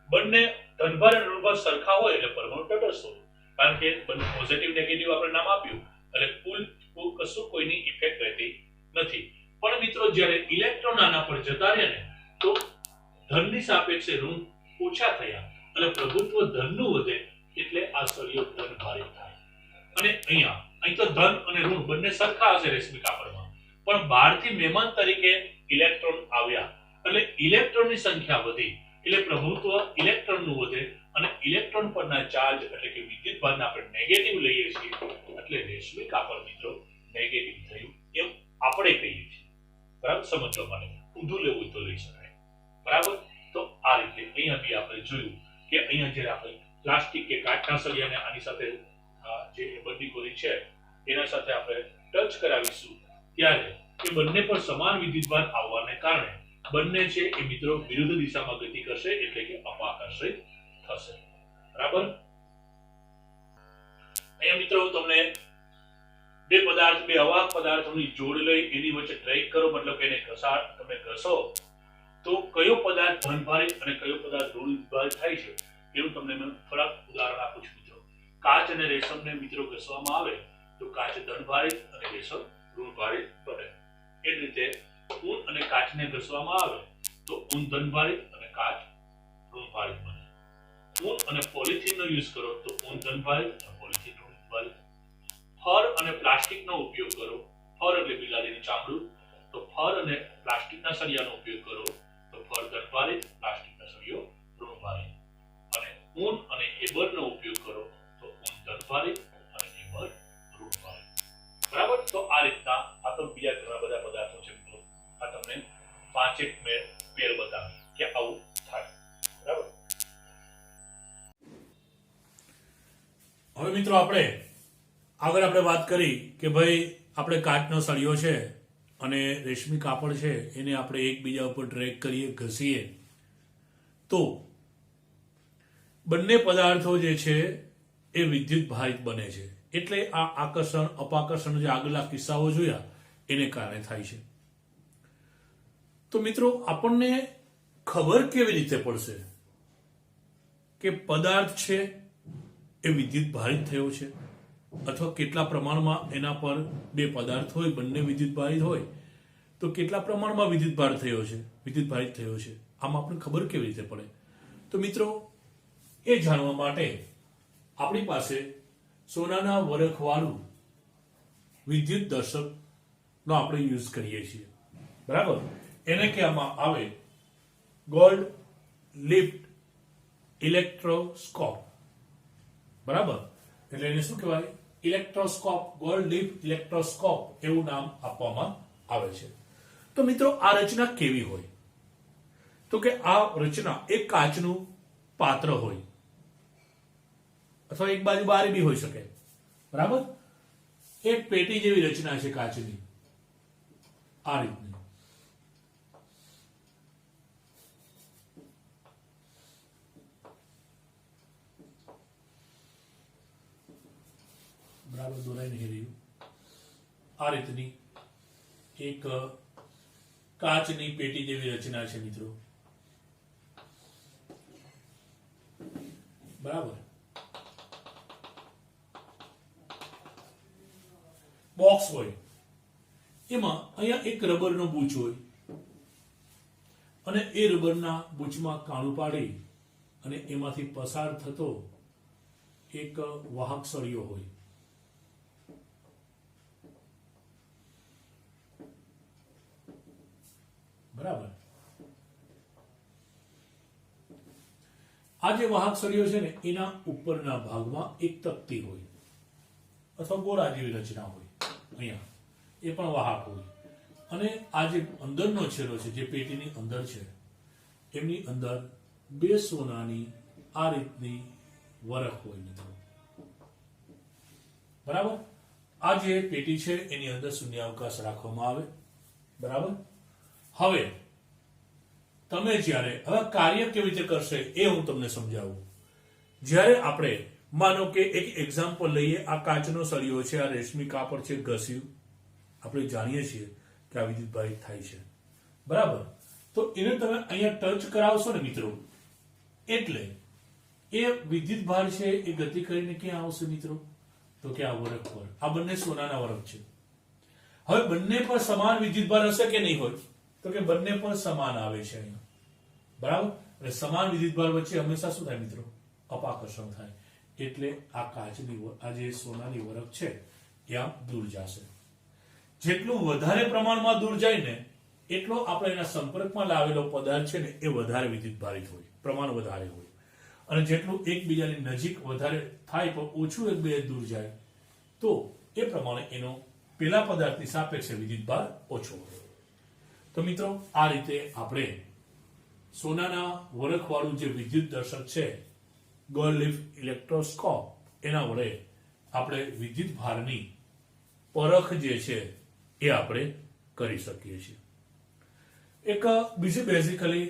બંને ધનભાર અને ઋણભાર સરખા હોય એટલે પરમાણુ તટસ્થ હોય. કારણ કે બંને પોઝિટિવ નેગેટિવ આપણે નામ આપ્યું એટલે કુલ કશું કોઈની ઇફેક્ટ રહેતી નથી. પણ મિત્રો જ્યારે ઇલેક્ટ્રોન આના પર જતા રહે ને તો ધનની સાપેક્ષે ઋણ ઓછા થયા અને પ્રભુત્વ ધનનું વધે એટલે આ સળિયો ધનભારિત થાય. અને અહીં તો ધન અને ઋણ બંને સરખા હશે રેશમી કાપડમાં, પણ બહારથી મહેમાન તરીકે ઇલેક્ટ્રોન આવ્યા એટલે ઇલેક્ટ્રોનની સંખ્યા વધી એટલે પ્રભુત્વ ઇલેક્ટ્રોનનું વધે અને ઇલેક્ટ્રોન પરના ચાર્જ એટલે કે વિદ્યુતભારને આપણે નેગેટિવ લઈએ છીએ એટલે રેશમી કાપડ મિત્રો નેગેટિવ થયું એમ આપણે કહીએ છીએ. બરાબર? સમજવા માટે ઊંધું લેવું તો લઈ શકાય. બરાબર? તો આ રીતે અહીંયા બી આપણે જોયું કે અહીંયા જ્યારે આપણે પ્લાસ્ટિક કે કાચના સળિયાને આની સાથે જે બંધી ગોળી છે એના સાથે આપણે ટચ કરાવીશું ત્યારે એ બંને પર સમાન વિદ્યુતભાર આવવાને કારણે બંને છે એ મિત્રો વિરુદ્ધ દિશામાં ગતિ કરશે એટલે કે અપાકર્ષિત થશે. બરાબર? અહીંયા મિત્રો તમને બે પદાર્થ, બે અવાહક પદાર્થોની જોડ લઈ એની વચ્ચે ટ્રેક કરો, મતલબ કે એને તમે ઘસો તો કયો પદાર્થ ધનભારિત અને કયો પદાર્થ ઋણભારિત થાય છે એવું તમને મેં થોડાક ઉદાહરણ આપું છું મિત્રો. કાચ અને રેશમને મિત્રો ઘસવામાં આવે તો કાચ ધનભારિત અને રેશમ ઋણભારિત બને. એ જ રીતે ઊન અને કાચને ઘસવામાં આવે તો ઊન ધનભારિત અને કાચ ઋણભારિત બને. ઊન અને પોલિથીનનો યુઝ કરો તો ઊન ધનભારિત અને પોલિથીન ઋણભારિત. ફર અને પ્લાસ્ટિકનો ઉપયોગ કરો, ફર એટલે બિલાડીનું ચામડું, તો ફર અને પ્લાસ્ટિકના સળિયાનો ઉપયોગ કરો તો ફર ધનભારિત, પ્લાસ્ટિકના સળિયો ઋણભારિત. અને ઊન અને એબરનો ઉપયોગ કરો તો ઊન ધનભારિત અને એબર ઋણભારિત. બરાબર. તો આ રીતના આ તો બીજા ઘણા બધા પદાર્થો છે મિત્રો. આ તમને પાંચેક પેર બતાવી કે આવું થાય. બરાબર. હવે મિત્રો આગળ વાત કરી કે ભાઈ આપણે કાચનો સળિયો છે અને રેશમી કાપડ છે એને આપણે એકબીજા ઉપર ડ્રેગ કરીએ, ઘસીએ તો બંને પદાર્થો જે છે એ વિદ્યુત ભારિત બને છે. એટલે આ આકર્ષણ અપાકર્ષણ જે આગળના કિસ્સાઓ જોયા એને કારણે થાય છે. તો મિત્રો આપણને ખબર કેવી રીતે પડશે કે પદાર્થ છે એ વિદ્યુત ભારિત થયો છે અથવા કેટલા પ્રમાણમાં એના પર બે પદાર્થ હોય, બંને વિદ્યુત ભારિત હોય તો કેટલા પ્રમાણમાં વિદ્યુત ભારિત થયો છે આમાં આપણને ખબર કેવી રીતે પડે? તો મિત્રો એ જાણવા માટે આપણી પાસે સોનાના વરખવાળું વિદ્યુત દર્શકનો આપણે યુઝ કરીએ છીએ. બરાબર. એને કહેવામાં આવે ગોલ્ડ લિફ્ટ ઇલેક્ટ્રોસ્કોપ. બરાબર. એટલે એને શું કહેવાય? ઇલેક્ટ્રોસ્કોપ, ગોલ્ડ લિફ્ટ ઇલેક્ટ્રોસ્કોપ એવું નામ આપવામાં આવે છે. તો મિત્રો આ રચના કેવી હોય? તો કે આ રચના એક કાચનું પાત્ર હોય અથવા એક બાજુ બારી બી હોઈ શકે. બરાબર. એક પેટી જેવી રચના છે કાચની, આ રીતની. બરાબર. દોરાઈ નહીં રહ્યું. આ રીતની એક કાચની પેટી જેવી રચના છે મિત્રો. બરાબર. બોક્સ હોય એમાં અહીંયા એક રબરનો બૂચ હોય અને એ રબરના બૂચમાં કાણું પાડી અને એમાંથી પસાર થતો એક વાહક સળિયો હોય. બરાબર. આ જે વાહક સળિયો છે ને એના ઉપરના ભાગમાં એક તકતી હોય અથવા ગોળા જેવી રચના હોય. અહીંયા એ પણ વાહક હોય અને આ જે અંદરનો છેડો છે જે પેટીની અંદર છે એમની અંદર બે સોનાની આ રીતની વરખ હોય મિત્રો. બરાબર. આ જે પેટી છે એની અંદર શૂન્યાવકાશ રાખવામાં આવે. બરાબર. હવે તમે જ્યારે હવે કાર્ય કેવી રીતે કરશે એ હું તમને સમજાવું. જ્યારે આપણે માનો કે એક એક્ઝામ્પલ લઈએ, આ કાચનો સળિયો છે, આ રેશમી કાપડ છે, ઘસ્યું, આપણે જાણીએ છીએ કે આ વિદ્યુત ભારિત થાય છે. બરાબર. તો એને તમે અહીંયા ટચ કરાવશો ને મિત્રો એટલે એ વિદ્યુત ભાર છે એ ગતિ કરીને ક્યાં આવશે મિત્રો? તો કે આ વરખ પર. આ બંને સોનાના વરખ છે. હવે બંને પર સમાન વિદ્યુત ભાર હશે કે નહીં હોય? તો કે બંને પર સમાન આવે છે અહીંયા. બરાબર. એટલે સમાન વિદ્યુત ભાર વચ્ચે હંમેશા શું થાય મિત્રો? અપાકર્ષણ થાય. એટલે આ કાચની આ જે સોનાની વરખ છે એ આમ દૂર જશે. જેટલું વધારે પ્રમાણમાં દૂર જાય ને એટલો આપણે એના સંપર્કમાં લાવેલો પદાર્થ છે ને એ વધારે વિદ્યુત ભારિત હોય, પ્રમાણ વધારે હોય. અને જેટલું એકબીજાની નજીક વધારે થાય પણ ઓછું એકબીજા દૂર જાય તો એ પ્રમાણે એનો પેલા પદાર્થની સાપેક્ષે વિદ્યુત ભાર ઓછો હોય. તો મિત્રો આ રીતે આપણે સોનાના વરખવાળું જે વિદ્યુત દર્શક છે ગોલ્ડ લિફ્ટ ઇલેક્ટ્રોસ્કોપ એના વડે આપણે વિદ્યુત ભારની પરખ જે છે એ આપણે કરી શકીએ છીએ. એક બીજું બેઝિકલી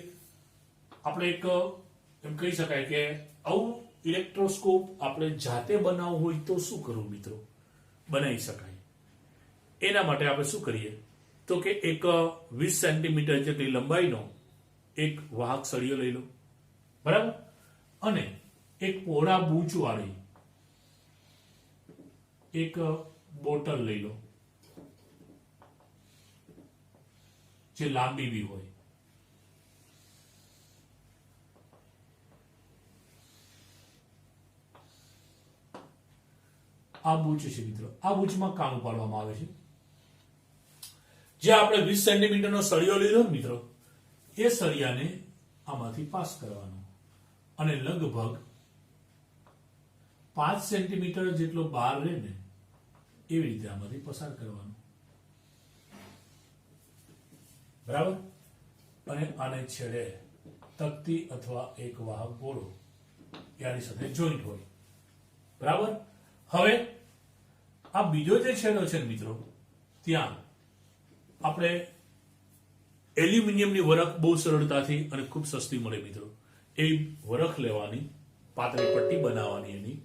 આપણે એક એમ કહી શકાય કે આવું ઇલેક્ટ્રોસ્કોપ આપણે જાતે બનાવવું હોય તો શું કરવું મિત્રો? બનાવી શકાય. એના માટે આપણે શું કરીએ તો કે એક 20 સેન્ટીમીટર જેટલી લંબાઈનો એક વાહક સળિયો લઈ લો. બરાબર. અને એક પહોળા બૂચ વાળી એક બોટલ લઈ લો જે લાંબી બી હોય. આ બૂચ છે મિત્રો. આ બૂચમાં કાણું પાડવામાં આવે છે. જે આપણે 20 સેન્ટીમીટરનો સળિયો લીધો ને મિત્રો, એ સળિયાને આમાંથી પાસ કરવાનો અને લગભગ 5 સેન્ટીમીટર જેટલો બહાર રહે ને એવી રીતે આમાંથી પસાર કરવાનો, બરાબર. અને આને છેડે તકતી અથવા એક વાહક ગોળો એની સાથે જોઈન્ટ હોય, બરાબર. હવે આ બીજો જે છેડો છે મિત્રો, ત્યાં આપણે એલ્યુમિનિયમની વરખ બહુ સરળતાથી અને ખૂબ સસ્તી મળે મિત્રો. એ વરખ લેવાની, પાતળી પટ્ટી બનાવવાની, એની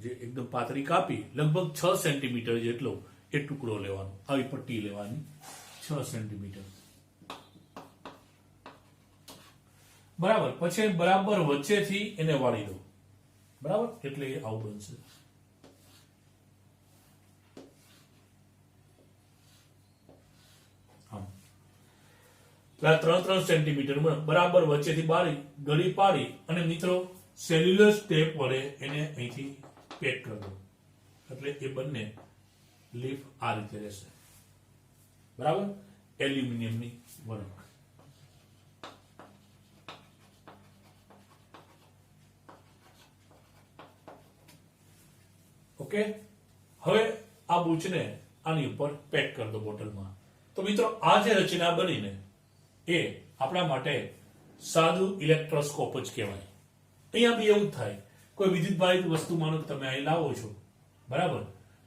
જે એકદમ પાતળી કાપી લગભગ 6 સેન્ટીમીટર જેટલો એ ટુકડો લેવાનો, આવી પટ્ટી લેવાની 6 સેન્ટીમીટર, બરાબર. પછી બરાબર વચ્ચેથી એને વાળી દો, બરાબર. એટલે એ આવું બનશે. આમ 3 સેન્ટીમીટર બરાબર વચ્ચેથી બારી ગળી પાડી અને મિત્રો સેલ્યુલર ટેપ વડે એને અહીંથી પેક કરી દો, એટલે એ બંને લીફ આ રીતે રહેશે, બરાબર. એલ્યુમિનિયમની વરખ. ઓકે. હવે આ બૂચને આની ઉપર પેક કરી દો બોટલમાં. તો મિત્રો આ જે રચના બનીને એ આપણા માટે સાદું ઇલેક્ટ્રોસ્કોપ જ કહેવાય. અહીંયા બી એવું જ થાય, કોઈ વિદ્યુતભારિત વસ્તુ માનો તમે અહીં લાવો છો, બરાબર.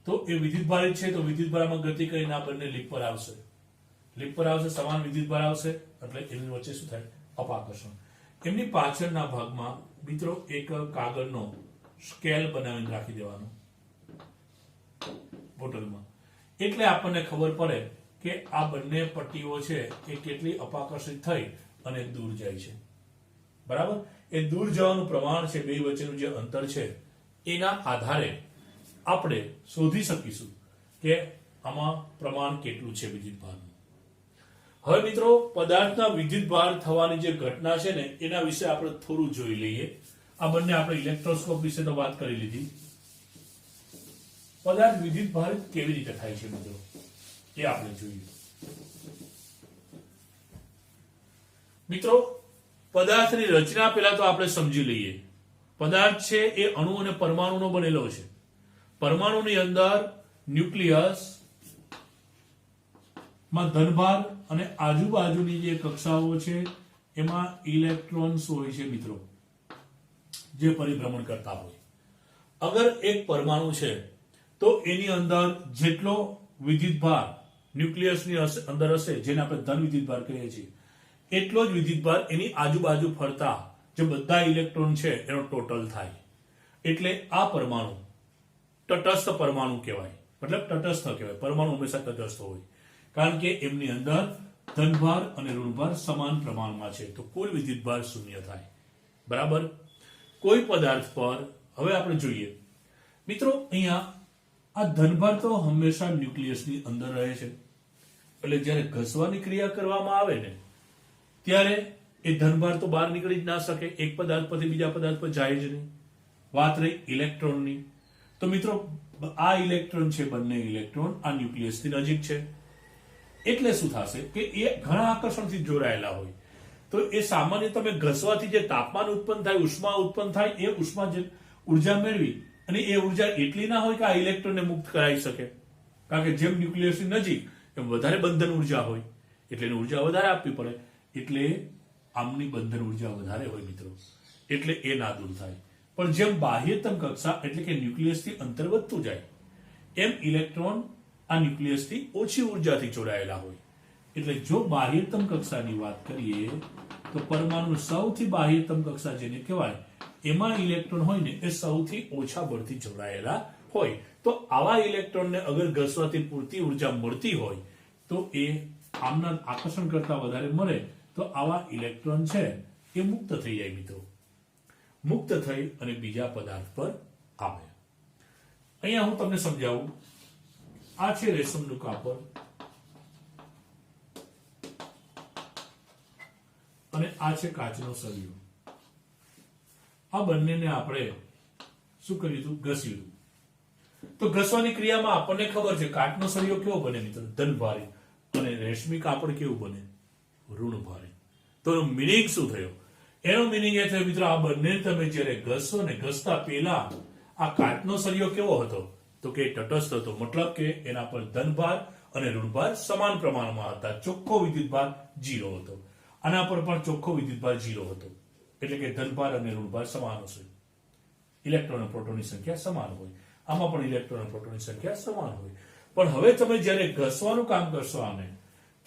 તો એ વિદ્યુતભારિત છે તો વિદ્યુતભારમાં ગતિ કરીને આ બંને લીપ પર આવશે, સમાન વિદ્યુતભાર આવશે, એટલે એની વચ્ચે શું થાય? અપાકર્ષણ. એમની પાછળના ભાગમાં મિત્રો એક કાગળનો સ્કેલ બનાવીને રાખી દેવાનો બોટલમાં, એટલે આપણને ખબર પડે કે આ બંને પટ્ટીઓ છે એ કેટલી અપાકર્ષિત થઈ અને દૂર જાય છે, બરાબર. એ દૂર જવાનું પ્રમાણ છે, બે વચ્ચેનું જે અંતર છે, એના આધારે આપણે શોધી શકીશું કે આમાં પ્રમાણ કેટલું છે વિદ્યુતભારનું. હવે મિત્રો પદાર્થના વિદ્યુતભાર થવાની જે ઘટના છે ને એના વિશે આપણે થોડું જોઈ લઈએ. આ બંને આપણે ઇલેક્ટ્રોસ્કોપ વિશે તો વાત કરી લીધી. પદાર્થ વિદ્યુતભારિત કેવી રીતે થાય છે મિત્રો એ આપણે જોઈએ. મિત્રો પદાર્થની રચના પહેલા તો આપણે સમજી લઈએ. પદાર્થ છે એ અણુ અને પરમાણુનો બનેલો છે. પરમાણુની અંદર ન્યુક્લિયસ માં ધનભાર અને આજુબાજુની જે કક્ષાઓ છે એમાં ઇલેક્ટ્રોન્સ હોય છે મિત્રો, જે પરિભ્રમણ કરતા હોય. અગર એક પરમાણુ છે તો એની અંદર જેટલો વિદ્યુતભાર ન્યુક્લિયસની અંદર હશે, જેને આપણે ધન વિદ્યુતભાર કહીએ છીએ, એટલો જ વિદ્યુતભાર એની આજુબાજુ ફરતા જે બધા ઇલેક્ટ્રોન છે એનો ટોટલ થાય. એટલે આ પરમાણુ તટસ્થ પરમાણુ કહેવાય, મતલબ તટસ્થ કહેવાય. પરમાણુ હંમેશા તટસ્થ હોય, કારણ કે એમની અંદર ધનભાર અને ઋણભાર સમાન પ્રમાણમાં છે, તો કુલ વિદ્યુતભાર શૂન્ય થાય, બરાબર. કોઈ પદાર્થ પર હવે આપણે જોઈએ મિત્રો, અહીંયા આ ધનભાર તો હંમેશા ન્યુક્લિયસની અંદર રહે છે, એટલે જ્યારે ઘસવાની ક્રિયા કરવામાં આવે ને ત્યારે એ ધનભાર તો બહાર નીકળી જ ના શકે, એક પદાર્થ પરથી બીજા પદાર્થ પર જાય જ નહીં. વાત રહી ઇલેક્ટ્રોનની, તો મિત્રો આ ઇલેક્ટ્રોન છે, બંને ઇલેક્ટ્રોન આ ન્યુક્લિયસથી નજીક છે, એટલે શું થશે કે એ ઘણા આકર્ષણથી જોડાયેલા હોય. તો એ સામાન્ય તમે ઘસવાથી જે તાપમાન ઉત્પન્ન થાય, ઉષ્મા ઉત્પન્ન થાય, એ ઉષ્મા જે ઉર્જા મેળવી અને એ ઉર્જા એટલી ના હોય કે આ ઇલેક્ટ્રોનને મુક્ત કરાવી શકે, કારણ કે જેમ ન્યુક્લિયસની નજીક એમ વધારે બંધન ઉર્જા હોય, એટલે એની ઉર્જા વધારે આપવી પડે, એટલે આમની બંધન ઉર્જા વધારે હોય મિત્રો, એટલે એ ના દૂર થાય. પણ જેમ બાહ્યતમ કક્ષા એટલે કે ન્યુક્લિયસથી અંતર વધતું જાય, એમ ઇલેક્ટ્રોન આ ન્યુક્લિયસથી ઓછી ઉર્જાથી જોડાયેલા હોય. એટલે જો બાહ્યતમ કક્ષાની વાત કરીએ તો પરમાણુ સૌથી બાહ્યતમ કક્ષા જેને કહેવાય, એમાં ઇલેક્ટ્રોન હોય ને એ સૌથી ઓછા બળથી જોડાયેલા હોય. તો આવા ઇલેક્ટ્રોનને અગર ઘસવાથી પૂરતી ઉર્જા મળતી હોય તો એ આમના આકર્ષણ કરતા વધારે મળે તો આવા ઇલેક્ટ્રોન છે એ મુક્ત થઈ જાય મિત્રો, મુક્ત થઈ અને બીજા પદાર્થ પર આવે. અહીંયા હું તમને સમજાવું. આ છે રેશમનું કાપડ અને આ છે કાચનો સળિયો. આ બંનેને આપણે શું કર્યું હતું? ઘસ્યું. તો ઘસવાની ક્રિયામાં આપણને ખબર છે કાચનો સળિયો કેવો બને મિત્રો? ધનભારી અને રેશમી કાપડ કેવું બને? ઋણભારિત. તો એનો મિનિંગ શું થયો? એનો મિનિંગ એ થયો મિત્રો, આ બંને તમે જ્યારે ઘસો ને ઘસતા પહેલા આ કાચનો સળિયો કેવો હતો? તો કે તટસ્થ હતો. મતલબ કે એના પર ધનભાર અને ઋણભાર સમાન પ્રમાણમાં હતા. ચોખ્ખો વિદ્યુતભાર 0 હતો. આના પર પણ ચોખ્ખો વિદ્યુતભાર 0 હતો. એટલે કે ધનભાર અને ઋણભાર સમાન હશે. ઇલેક્ટ્રોન અને પ્રોટોનની સંખ્યા સમાન હોય. આમાં પણ ઇલેક્ટ્રોન અને પ્રોટોનની સંખ્યા સમાન હોય. પણ હવે તમે જ્યારે ઘસવાનું કામ કરશો આને,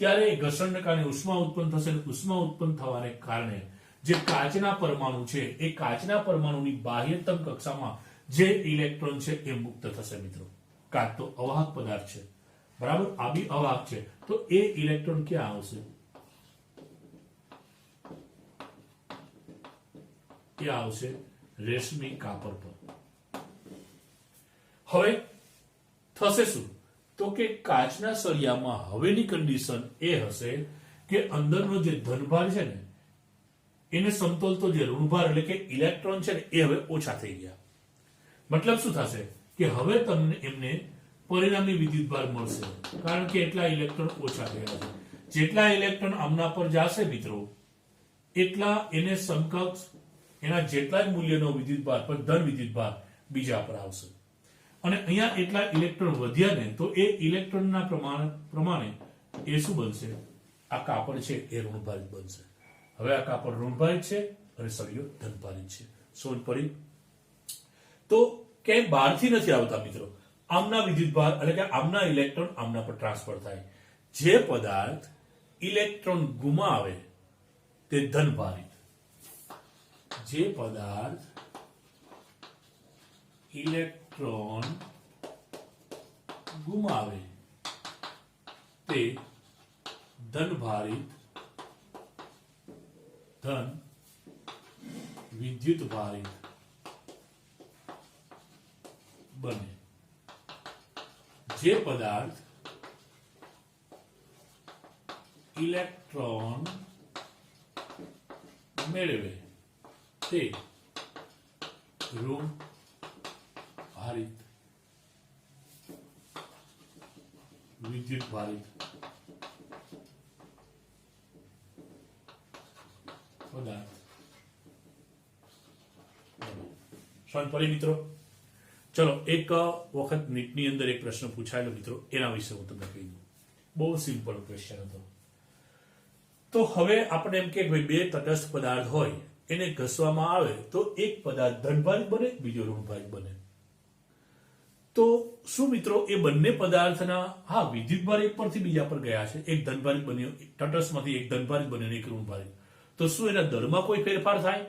ત્યારે ઘર્ષણને કારણે ઉષ્મા ઉત્પન્ન થશે. ઉષ્મા ઉત્પન્ન થવાને કારણે જે કાચના પરમાણુ છે એ કાચના પરમાણુની બાહ્યતમ કક્ષામાં જે ઇલેક્ટ્રોન છે એ મુક્ત થશે મિત્રો. કાચ તો અવાહક પદાર્થ છે, બરાબર? આ બી અવાહક છે. તો એ ઇલેક્ટ્રોન ક્યાં આવશે? એ આવશે રેશમી કાપડ પર. હવે થશે શું? તો કે કાચના સળિયામાં હવેની કન્ડિશન એ હશે કે અંદરનો જે ધનભાર છે ને એને સમતોલતો જે ઋણભાર એટલે કે ઇલેક્ટ્રોન છે ને એ હવે ઓછા થઈ ગયા. મતલબ શું થશે કે હવે તમને એમને પરિણામી વિદ્યુતભાર મળશે, કારણ કે એટલા ઇલેક્ટ્રોન ઓછા થયા છે. જેટલા ઇલેક્ટ્રોન આમના પર જશે મિત્રો, એટલા એને સમકક્ષ એના જેટલા જ મૂલ્યનો વિદ્યુતભાર પર ધન વિદ્યુતભાર બીજા પર આવશે. અને અહીંયા એટલા ઇલેક્ટ્રોન વધ્યા ને તો એ ઇલેક્ટ્રોનના પ્રમાણે એ શું બનશે? આ કાપડ છે એ ઋણભારિત બનશે. હવે આ કાપડ ઋણભારિત છે અને સળિયો ધનભારિત છે. સમજ પડી? તો ક્યાંય બહારથી નથી આવતા મિત્રો. આમના વિદ્યુતભાર એટલે કે આમના ઇલેક્ટ્રોન આમના પર ટ્રાન્સફર થાય. જે પદાર્થ ઇલેક્ટ્રોન ગુમાવે તે ધનભારિત. જે પદાર્થ ઇલેક્ટ્રોન ગુમાવે તે ધનભારિત, ધન વિદ્યુતભારિત બને. જે પદાર્થ ઇલેક્ટ્રોન મેળવે તે ઋણ ભારિત, વિદ્યુત ભારિત પદાર્થ. સમજ પડી મિત્રો? ચલો, એક વખત નીટની અંદર એક પ્રશ્ન પૂછાયેલો મિત્રો, એના વિશે હું તમને કહી દઉં. બહુ સિમ્પલ ક્વેશ્ચન હતો. તો હવે આપણે એમ કે ભાઈ બે તટસ્થ પદાર્થ હોય, એને ઘસવામાં આવે તો એક પદાર્થ ધનભારિત બને, બીજો ઋણભારિત બને. તો શું મિત્રો એ બંને પદાર્થના વિદ્યુતભાર એક પરથી બીજા પર ગયા છે. એક ધનભારિત બન્યો, તટસ્થમાંથી એક ધનભારિત બન્યો એક ઋણભારિત. તો શું એના દરમાં કોઈ ફેરફાર થાય?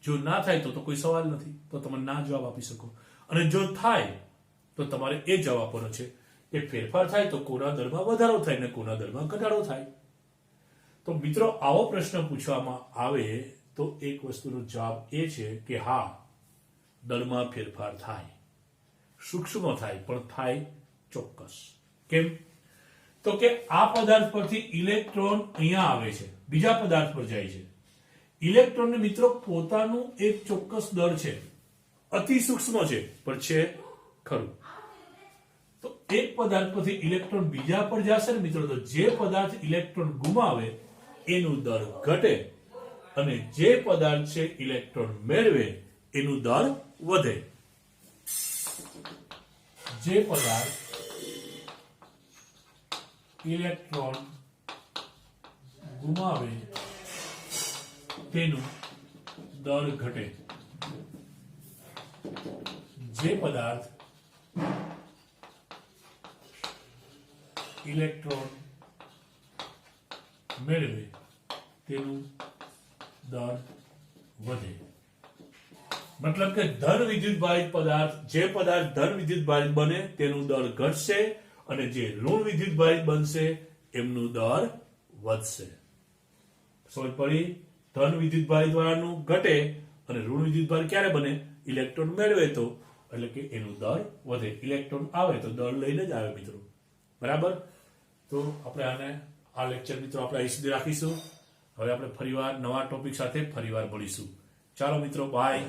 જો ના થાય તો કોઈ સવાલ નથી, તો તમે ના જવાબ આપી શકો. અને જો થાય તો તમારે એ જવાબ આપવાનો છે કે ફેરફાર થાય તો કોના દરમાં વધારો થાય ને કોના દરમાં ઘટાડો થાય. તો મિત્રો આવો પ્રશ્ન પૂછવામાં આવે તો એક વસ્તુનો જવાબ એ છે કે હા, દરમાં ફેરફાર થાય, સૂક્ષ્મ થાય પણ થાય ચોક્કસ. કેમ? તો કે આ પદાર્થ પરથી ઇલેક્ટ્રોન અહીંયા આવે છે, બીજા પદાર્થ પર જાય છે. ઇલેક્ટ્રોનને મિત્રો પોતાનું એક ચોક્કસ દર છે, અતિ સૂક્ષ્મ છે પણ છે ખરું. તો એક પદાર્થ પરથી ઇલેક્ટ્રોન બીજા પર જશે ને મિત્રો, તો જે પદાર્થ ઇલેક્ટ્રોન ગુમાવે એનું દર ઘટે અને જે પદાર્થ છે ઇલેક્ટ્રોન મેળવે એનું દર વધે. જે પદાર્થ ઇલેક્ટ્રોન ગુમાવે તેનું દર ઘટે. જે પદાર્થ ઇલેક્ટ્રોન મેળવે તેનું દર વધે. મતલબ કે ધન વિદ્યુતભારિત પદાર્થ, જે પદાર્થ ધન વિદ્યુતભારિત બને તેનું દર ઘટશે અને જે ઋણ વિદ્યુતભારિત બનશે એમનું દર વધશે. સમજ પડી? ધન વિદ્યુતભારિત વાળાનું ઘટે અને ઋણ વિદ્યુતભારિત ક્યારે બને? ઇલેક્ટ્રોન મેળવે તો, એટલે કે એનું દર વધે. ઇલેક્ટ્રોન આવે તો દર લઈને જ આવે મિત્રો. બરાબર? તો આપણે આને આ લેક્ચર મિત્રો આપણે અહીં સુધી રાખીશું. હવે આપણે ફરીવાર નવા ટોપિક સાથે ફરીવાર મળીશું. ચાલો મિત્રો, બાય.